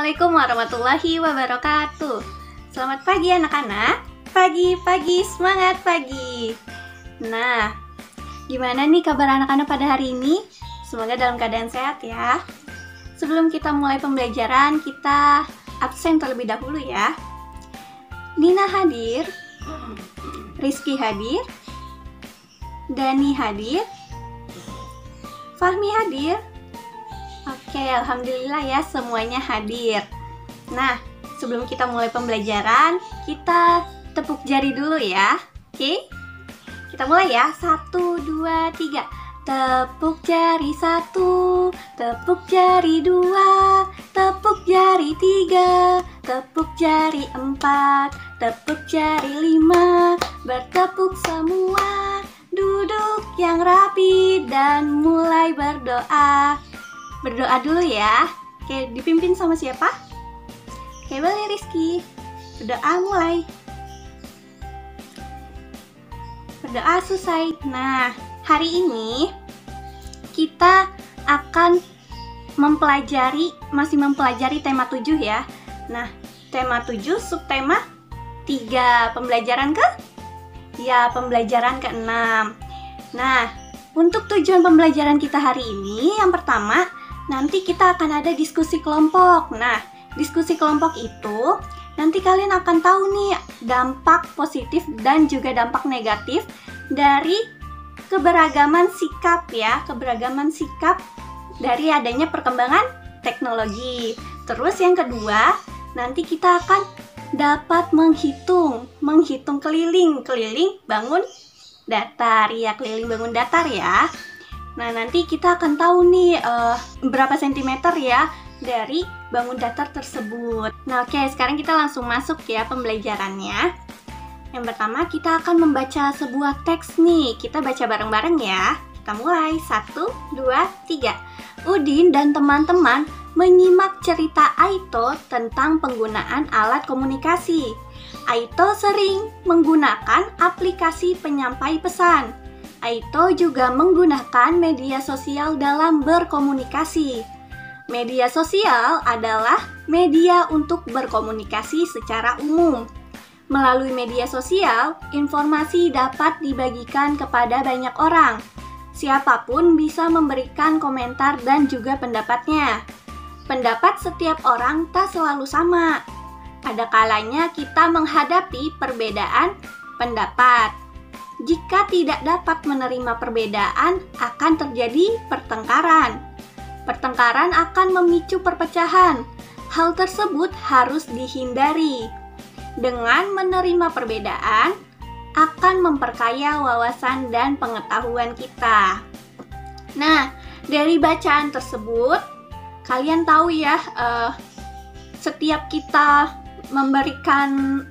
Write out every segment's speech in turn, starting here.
Assalamualaikum warahmatullahi wabarakatuh. Selamat pagi anak-anak. Pagi, semangat pagi. Nah, gimana nih kabar anak-anak pada hari ini? Semoga dalam keadaan sehat ya. Sebelum kita mulai pembelajaran, kita absen terlebih dahulu ya. Nina hadir, Rizky hadir, Dani hadir, Fahmi hadir. Oke, alhamdulillah ya semuanya hadir. Nah, sebelum kita mulai pembelajaran, kita tepuk jari dulu ya. Oke? Kita mulai ya. 1, 2, 3. Tepuk jari 1, tepuk jari 2, tepuk jari 3, tepuk jari 4, tepuk jari 5. Bertepuk semua, duduk yang rapi dan mulai berdoa. Berdoa dulu ya. Oke, dipimpin sama siapa? Oke, boleh Rizky. Berdoa mulai. Berdoa selesai. Nah, hari ini kita akan masih mempelajari tema 7 ya. Nah, tema 7 subtema 3. Pembelajaran pembelajaran ke-6. Nah, untuk tujuan pembelajaran kita hari ini, yang pertama, nanti kita akan ada diskusi kelompok. Nah, diskusi kelompok itu nanti kalian akan tahu nih dampak positif dan juga dampak negatif dari keberagaman sikap ya, keberagaman sikap dari adanya perkembangan teknologi. Terus yang kedua, nanti kita akan dapat menghitung keliling bangun datar ya, keliling bangun datar ya. Nah, nanti kita akan tahu nih berapa sentimeter ya dari bangun datar tersebut. Nah, oke, sekarang kita langsung masuk ya pembelajarannya. Yang pertama, kita akan membaca sebuah teks nih. Kita baca bareng-bareng ya. Kita mulai. 1, 2, 3. Udin dan teman-teman menyimak cerita Aito tentang penggunaan alat komunikasi. Aito sering menggunakan aplikasi penyampai pesan. Aito juga menggunakan media sosial dalam berkomunikasi. Media sosial adalah media untuk berkomunikasi secara umum. Melalui media sosial, informasi dapat dibagikan kepada banyak orang. Siapapun bisa memberikan komentar dan juga pendapatnya. Pendapat setiap orang tak selalu sama. Ada kalanya kita menghadapi perbedaan pendapat. Jika tidak dapat menerima perbedaan, akan terjadi pertengkaran. Pertengkaran akan memicu perpecahan. Hal tersebut harus dihindari. Dengan menerima perbedaan, akan memperkaya wawasan dan pengetahuan kita. Nah, dari bacaan tersebut, kalian tahu ya, setiap kita memberikan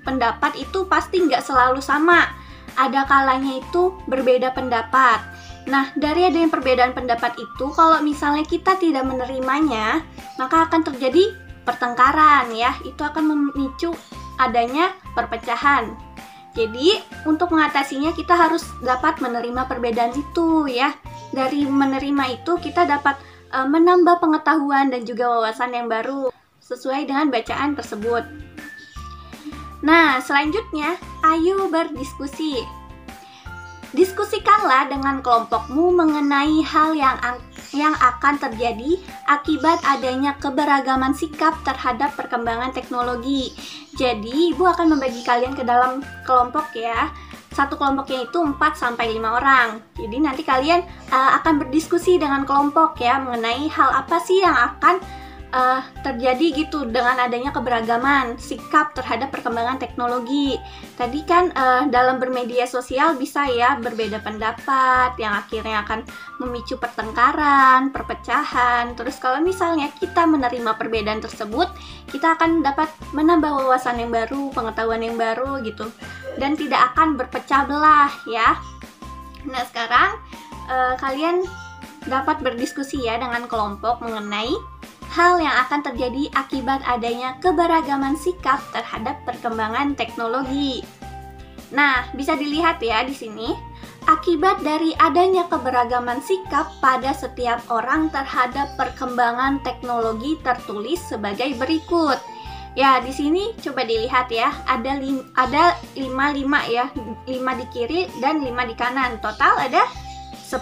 pendapat itu pasti nggak selalu sama. Ada kalanya itu berbeda pendapat. Nah, dari adanya perbedaan pendapat itu, kalau misalnya kita tidak menerimanya, maka akan terjadi pertengkaran ya. Itu akan memicu adanya perpecahan. Jadi, untuk mengatasinya kita harus dapat menerima perbedaan itu ya. Dari menerima itu kita dapat menambah pengetahuan dan juga wawasan yang baru sesuai dengan bacaan tersebut. Nah, selanjutnya, ayo berdiskusi. Diskusikanlah dengan kelompokmu mengenai hal yang akan terjadi akibat adanya keberagaman sikap terhadap perkembangan teknologi. Jadi, Ibu akan membagi kalian ke dalam kelompok ya. Satu kelompoknya itu 4-5 orang. Jadi, nanti kalian akan berdiskusi dengan kelompok ya mengenai hal apa sih yang akan terjadi gitu dengan adanya keberagaman sikap terhadap perkembangan teknologi. Tadi kan dalam bermedia sosial bisa ya berbeda pendapat yang akhirnya akan memicu pertengkaran, perpecahan. Terus kalau misalnya kita menerima perbedaan tersebut, kita akan dapat menambah wawasan yang baru, pengetahuan yang baru gitu, dan tidak akan berpecah belah ya. Nah, sekarang kalian dapat berdiskusi ya dengan kelompok mengenai hal yang akan terjadi akibat adanya keberagaman sikap terhadap perkembangan teknologi. Nah, bisa dilihat ya di sini, Akibat dari adanya keberagaman sikap pada setiap orang terhadap perkembangan teknologi tertulis sebagai berikut. Ya, di sini coba dilihat ya, ada 5 ya, 5 di kiri dan 5 di kanan. Total ada 10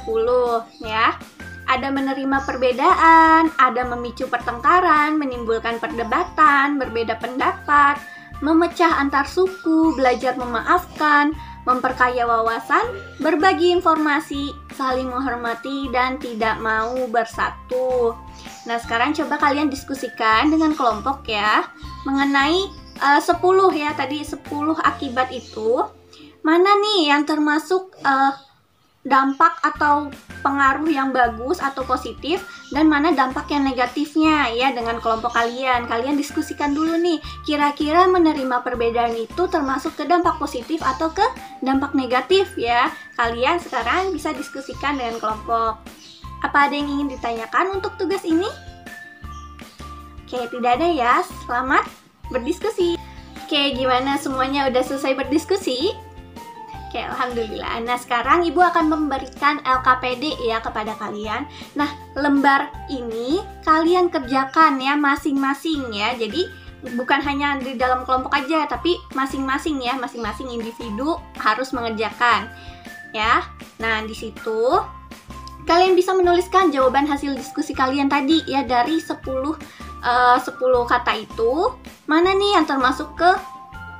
ya. Ada menerima perbedaan, ada memicu pertengkaran, menimbulkan perdebatan, berbeda pendapat, memecah antar suku, belajar memaafkan, memperkaya wawasan, berbagi informasi, saling menghormati, dan tidak mau bersatu. Nah, sekarang coba kalian diskusikan dengan kelompok ya, mengenai 10 ya, tadi 10 akibat itu. Mana nih yang termasuk dampak atau pengaruh yang bagus atau positif, dan mana dampak yang negatifnya ya dengan kelompok kalian. Kalian diskusikan dulu nih, kira-kira menerima perbedaan itu termasuk ke dampak positif atau ke dampak negatif ya. Kalian sekarang bisa diskusikan dengan kelompok. Apa ada yang ingin ditanyakan untuk tugas ini? Oke, tidak ada ya. Selamat berdiskusi. Oke, gimana semuanya udah selesai berdiskusi? Oke, alhamdulillah. Nah, sekarang Ibu akan memberikan LKPD ya kepada kalian. Nah, lembar ini kalian kerjakan ya masing-masing ya. Jadi, bukan hanya di dalam kelompok aja, tapi masing-masing ya, masing-masing individu harus mengerjakan. Ya. Nah, di situ kalian bisa menuliskan jawaban hasil diskusi kalian tadi ya, dari 10 kata itu. Mana nih yang termasuk ke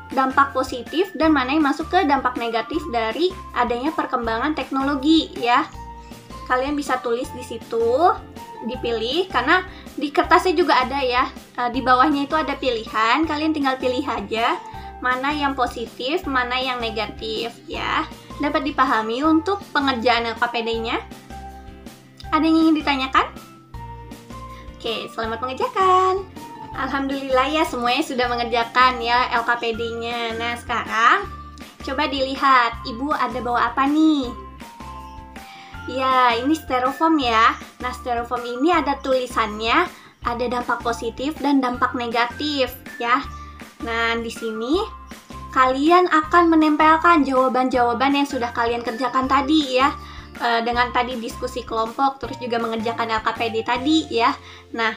dampak positif dan mana yang masuk ke dampak negatif dari adanya perkembangan teknologi ya. Kalian bisa tulis di situ, dipilih, karena di kertasnya juga ada ya. Di bawahnya itu ada pilihan, kalian tinggal pilih aja mana yang positif, mana yang negatif ya. Dapat dipahami untuk pengerjaan LKPD-nya? Ada yang ingin ditanyakan? Oke, selamat mengerjakan. Alhamdulillah ya, semuanya sudah mengerjakan ya LKPD-nya. Nah, sekarang coba dilihat, Ibu ada bawa apa nih? Ya, ini styrofoam ya. Nah, styrofoam ini ada tulisannya, ada dampak positif dan dampak negatif ya. Nah, di sini kalian akan menempelkan jawaban-jawaban yang sudah kalian kerjakan tadi ya. Dengan tadi diskusi kelompok, terus juga mengerjakan LKPD tadi ya. Nah,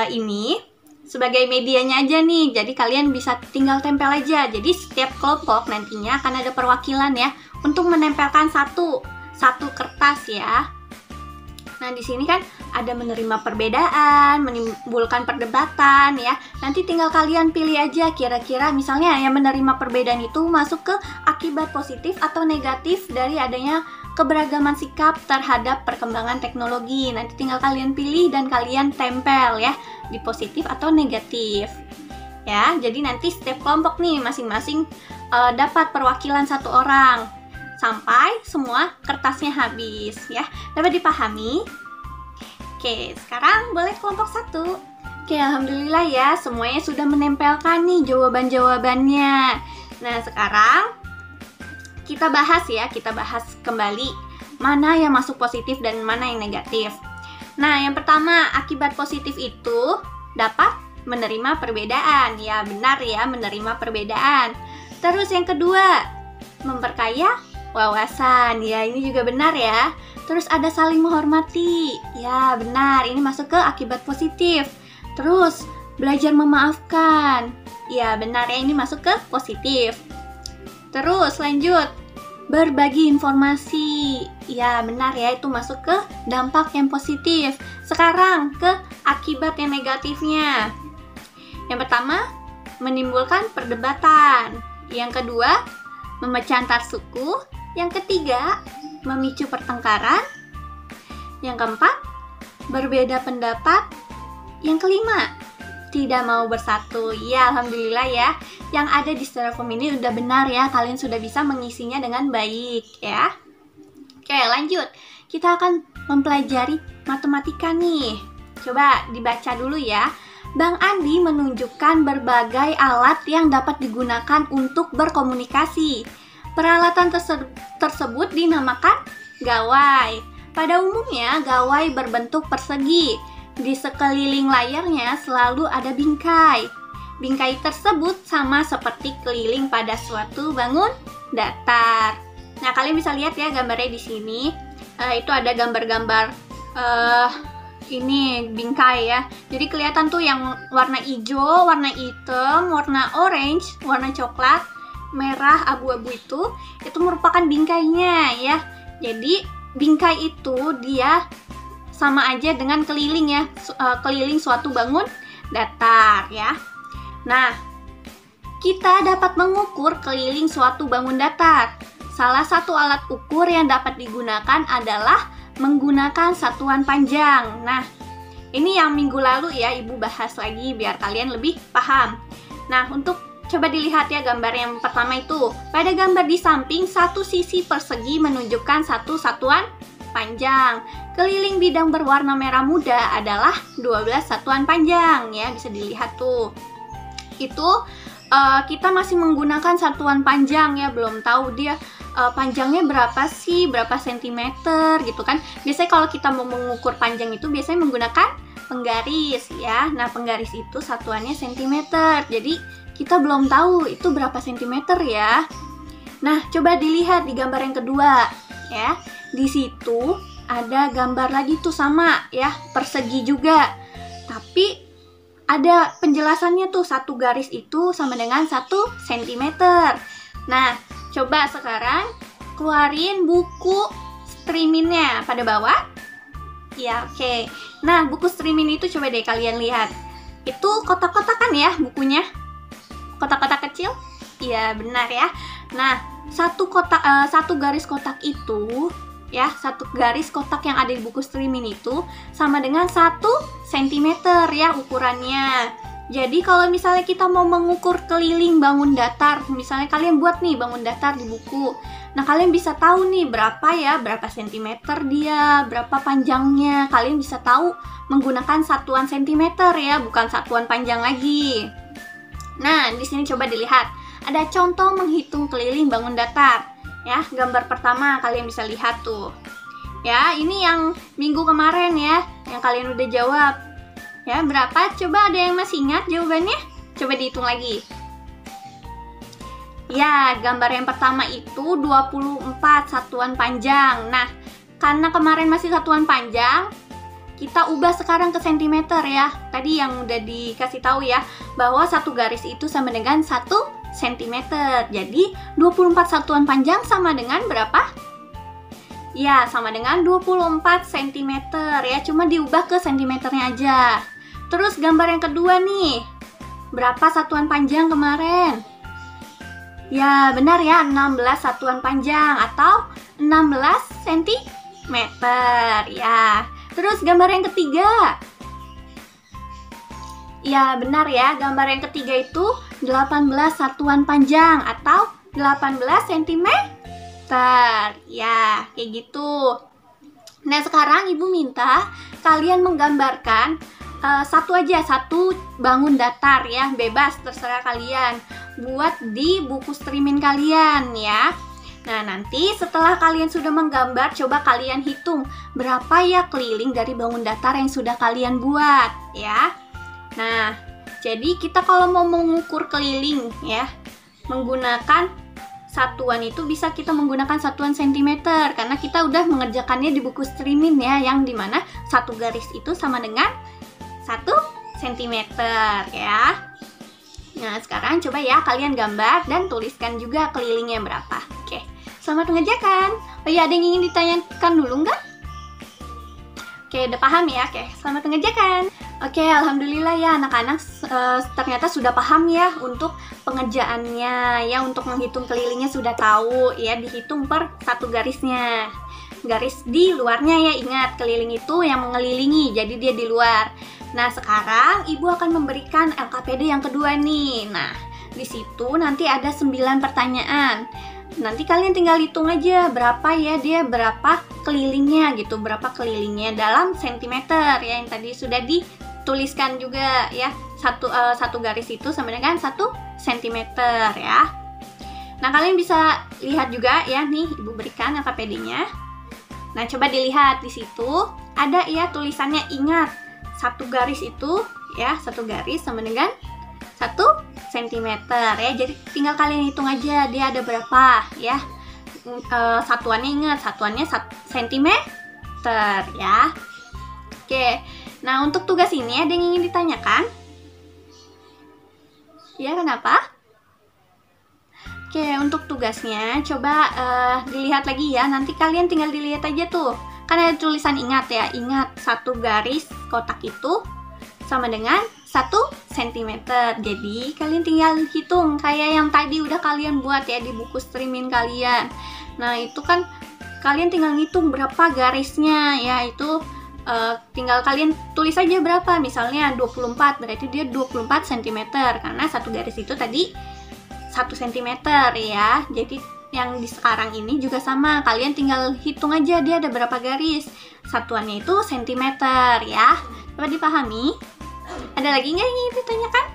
ini sebagai medianya aja nih, jadi kalian bisa tinggal tempel aja. Jadi setiap kelompok nantinya akan ada perwakilan ya untuk menempelkan satu kertas ya. Nah, di sini kan ada menerima perbedaan, menimbulkan perdebatan ya. Nanti tinggal kalian pilih aja kira-kira misalnya yang menerima perbedaan itu masuk ke akibat positif atau negatif dari adanya keberagaman sikap terhadap perkembangan teknologi. Nanti tinggal kalian pilih dan kalian tempel ya, di positif atau negatif. Ya, jadi nanti setiap kelompok nih masing-masing dapat perwakilan 1 orang sampai semua kertasnya habis ya. Dapat dipahami? Oke, sekarang boleh kelompok 1. Oke, alhamdulillah ya, semuanya sudah menempelkan nih jawaban-jawabannya. Nah, sekarang kita bahas kembali mana yang masuk positif dan mana yang negatif. Nah, yang pertama, akibat positif itu dapat menerima perbedaan. Ya, benar ya, menerima perbedaan. Terus yang kedua, memperkaya wawasan. Ya, ini juga benar ya. Terus ada saling menghormati. Ya, benar, ini masuk ke akibat positif. Terus, belajar memaafkan. Ya, benar ya, ini masuk ke positif. Terus lanjut, berbagi informasi. Ya, benar ya, itu masuk ke dampak yang positif. Sekarang ke akibat yang negatifnya. Yang pertama, menimbulkan perdebatan. Yang kedua, memecah antar suku. Yang ketiga, memicu pertengkaran. Yang keempat, berbeda pendapat. Yang kelima, tidak mau bersatu. Ya, alhamdulillah ya, yang ada di styrofoam ini udah benar ya, kalian sudah bisa mengisinya dengan baik ya. Oke, lanjut, kita akan mempelajari matematika nih. Coba dibaca dulu ya. Bang Andi menunjukkan berbagai alat yang dapat digunakan untuk berkomunikasi. Peralatan tersebut dinamakan gawai. Pada umumnya, gawai berbentuk persegi. Di sekeliling layarnya selalu ada bingkai. Bingkai tersebut sama seperti keliling pada suatu bangun datar. Nah, kalian bisa lihat ya gambarnya di sini. Itu ada gambar-gambar ini bingkai ya. Jadi kelihatan tuh yang warna hijau, warna hitam, warna orange, warna coklat, merah, abu-abu itu merupakan bingkainya ya. Jadi bingkai itu dia sama aja dengan keliling ya, keliling suatu bangun datar ya. Nah, kita dapat mengukur keliling suatu bangun datar. Salah satu alat ukur yang dapat digunakan adalah menggunakan satuan panjang. Nah, ini yang minggu lalu ya Ibu bahas lagi biar kalian lebih paham. Nah, untuk coba dilihat ya gambar yang pertama itu. Pada gambar di samping, satu sisi persegi menunjukkan satu satuan panjang. Keliling bidang berwarna merah muda adalah 12 satuan panjang ya, bisa dilihat tuh. Itu kita masih menggunakan satuan panjang ya, belum tahu dia panjangnya berapa sih, berapa sentimeter gitu kan. Biasanya kalau kita mau mengukur panjang itu biasanya menggunakan penggaris ya. Nah, penggaris itu satuannya sentimeter. Jadi kita belum tahu itu berapa sentimeter ya. Nah, coba dilihat di gambar yang kedua ya. Di situ ada gambar lagi tuh sama ya, persegi juga. Tapi ada penjelasannya tuh, satu garis itu sama dengan 1 cm. Nah, coba sekarang keluarin buku streamingnya pada bawah. Ya, oke. Nah, buku streaming itu coba deh kalian lihat. Itu kotak-kotakan ya bukunya. Kotak-kotak kecil? Iya, benar ya. Nah, satu garis kotak itu ya, satu garis kotak yang ada di buku streaming itu sama dengan 1 cm ya ukurannya. Jadi kalau misalnya kita mau mengukur keliling bangun datar, misalnya kalian buat nih bangun datar di buku. Nah, kalian bisa tahu nih berapa sentimeter dia, berapa panjangnya. Kalian bisa tahu menggunakan satuan sentimeter ya, bukan satuan panjang lagi. Nah, di sini coba dilihat. Ada contoh menghitung keliling bangun datar. Ya, gambar pertama kalian bisa lihat tuh. Ya, ini yang minggu kemarin ya, yang kalian udah jawab. Ya, berapa? Coba ada yang masih ingat jawabannya? Coba dihitung lagi. Ya, gambar yang pertama itu 24 satuan panjang. Nah, karena kemarin masih satuan panjang, kita ubah sekarang ke sentimeter ya. Tadi yang udah dikasih tahu ya, bahwa satu garis itu sama dengan 1 cm. Jadi 24 satuan panjang sama dengan berapa? Ya, sama dengan 24 cm ya. Cuma diubah ke sentimeternya aja. Terus gambar yang kedua nih. Berapa satuan panjang kemarin? Ya, benar ya, 16 satuan panjang atau 16 cm ya. Terus gambar yang ketiga. Ya, benar ya, gambar yang ketiga itu 18 satuan panjang atau 18 cm. Ya, kayak gitu. Nah, sekarang Ibu minta kalian menggambarkan satu bangun datar ya, bebas terserah kalian. Buat di buku streaming kalian ya. Nah, nanti setelah kalian sudah menggambar, coba kalian hitung berapa ya keliling dari bangun datar yang sudah kalian buat ya. Nah, jadi kita kalau mau mengukur keliling ya, menggunakan satuan itu bisa kita menggunakan satuan sentimeter karena kita udah mengerjakannya di buku streaming ya, yang dimana satu garis itu sama dengan 1 cm ya. Nah, sekarang coba ya kalian gambar dan tuliskan juga kelilingnya berapa. Oke, selamat mengerjakan. Oh iya, ada yang ingin ditanyakan dulu nggak? Oke, udah paham ya? Oke, selamat mengerjakan. Oke, alhamdulillah ya anak-anak ternyata sudah paham ya untuk pengerjaannya ya, untuk menghitung kelilingnya sudah tahu ya, dihitung per satu garisnya. Garis di luarnya ya, ingat keliling itu yang mengelilingi, jadi dia di luar. Nah, sekarang Ibu akan memberikan LKPD yang kedua nih. Nah, di situ nanti ada 9 pertanyaan. Nanti kalian tinggal hitung aja berapa ya dia, berapa kelilingnya gitu, berapa kelilingnya dalam sentimeter ya, yang tadi sudah dituliskan juga ya. Satu garis itu sama dengan 1 cm ya. Nah, kalian bisa lihat juga ya, nih Ibu berikan LKPD-nya. Nah, coba dilihat di situ ada ya tulisannya, ingat satu garis itu ya, satu garis sama dengan 1 cm ya. Jadi tinggal kalian hitung aja dia ada berapa ya. satuannya ingat, satuannya sentimeter ya. Oke, nah untuk tugas ini ada yang ingin ditanyakan? Ya, kenapa? Oke, untuk tugasnya coba dilihat lagi ya. Nanti kalian tinggal dilihat aja tuh. Kan ada tulisan ingat ya. Ingat, satu garis kotak itu sama dengan 1 cm. Jadi kalian tinggal hitung kayak yang tadi udah kalian buat ya di buku streaming kalian. Nah, itu kan kalian tinggal ngitung berapa garisnya ya. Itu tinggal kalian tulis aja berapa, misalnya 24, berarti dia 24 cm karena satu garis itu tadi 1 cm ya. Jadi yang di sekarang ini juga sama, kalian tinggal hitung aja dia ada berapa garis, satuannya itu cm ya. Coba dipahami. Ada lagi nggak yang ingin ditanyakan?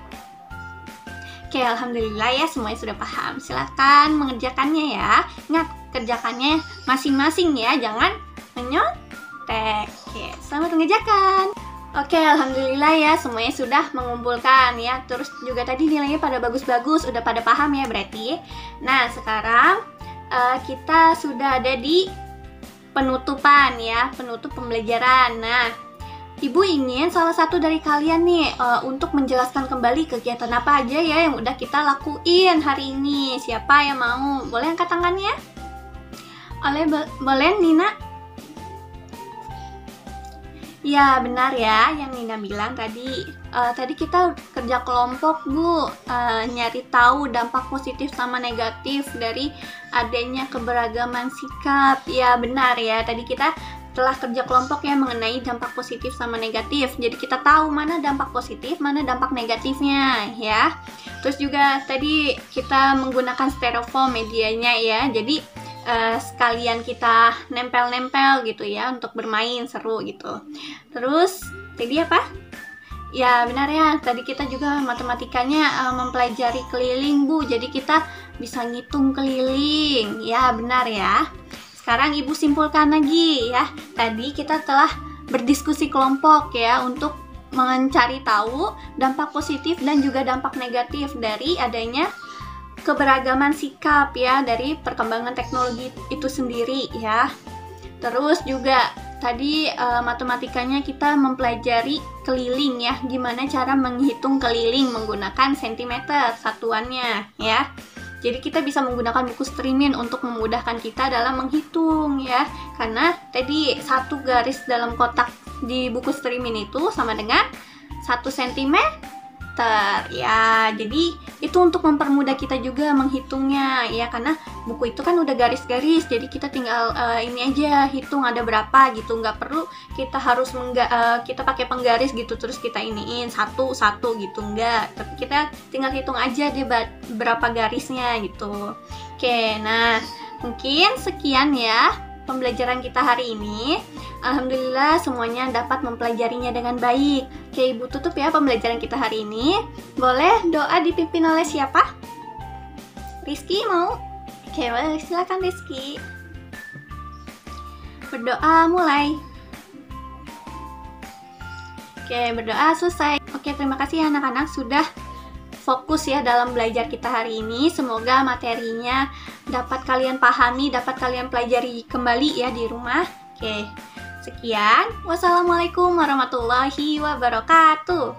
Oke, alhamdulillah ya semuanya sudah paham. Silakan mengerjakannya ya. Ingat, kerjakannya masing-masing ya, jangan menyontek. Oke, selamat mengerjakan. Oke, alhamdulillah ya semuanya sudah mengumpulkan ya. Terus juga tadi nilainya pada bagus-bagus, udah pada paham ya berarti. Nah, sekarang kita sudah ada di penutupan ya, penutup pembelajaran. Nah, Ibu ingin salah satu dari kalian nih untuk menjelaskan kembali kegiatan apa aja ya yang udah kita lakuin hari ini. Siapa yang mau? Boleh angkat tangannya? Boleh Nina? Ya, benar ya yang Nina bilang tadi. Tadi kita kerja kelompok, Bu. Nyari tahu dampak positif sama negatif dari adanya keberagaman sikap. Ya, benar ya. Tadi kita telah kerja kelompok ya mengenai dampak positif sama negatif. Jadi kita tahu mana dampak positif, mana dampak negatifnya ya. Terus juga tadi kita menggunakan styrofoam medianya ya. Jadi sekalian kita nempel-nempel gitu ya untuk bermain seru gitu. Terus tadi apa? Ya benar ya, tadi kita juga matematikanya mempelajari keliling, Bu. Jadi kita bisa ngitung keliling. Ya benar ya. Sekarang Ibu simpulkan lagi ya. Tadi kita telah berdiskusi kelompok ya untuk mencari tahu dampak positif dan juga dampak negatif dari adanya keberagaman sikap ya dari perkembangan teknologi itu sendiri ya. Terus juga tadi matematikanya kita mempelajari keliling ya, gimana cara menghitung keliling menggunakan sentimeter satuannya ya. Jadi kita bisa menggunakan buku streaming untuk memudahkan kita dalam menghitung ya. Karena tadi satu garis dalam kotak di buku streaming itu sama dengan 1 cm ya. Jadi itu untuk mempermudah kita juga menghitungnya ya, karena buku itu kan udah garis-garis. Jadi kita tinggal ini aja hitung ada berapa gitu. Nggak perlu kita harus kita pakai penggaris gitu terus kita iniin satu-satu gitu, enggak. Tapi kita tinggal hitung aja dia berapa garisnya gitu. Oke, nah mungkin sekian ya pembelajaran kita hari ini. Alhamdulillah semuanya dapat mempelajarinya dengan baik. Oke, Ibu tutup ya pembelajaran kita hari ini. Boleh doa dipimpin oleh siapa? Rizky mau? Oke, boleh, silakan Rizky. Berdoa mulai. Oke, berdoa selesai. Oke, terima kasih anak-anak sudah fokus ya dalam belajar kita hari ini. Semoga materinya dapat kalian pahami, dapat kalian pelajari kembali ya di rumah. Oke, sekian. Wassalamualaikum warahmatullahi wabarakatuh.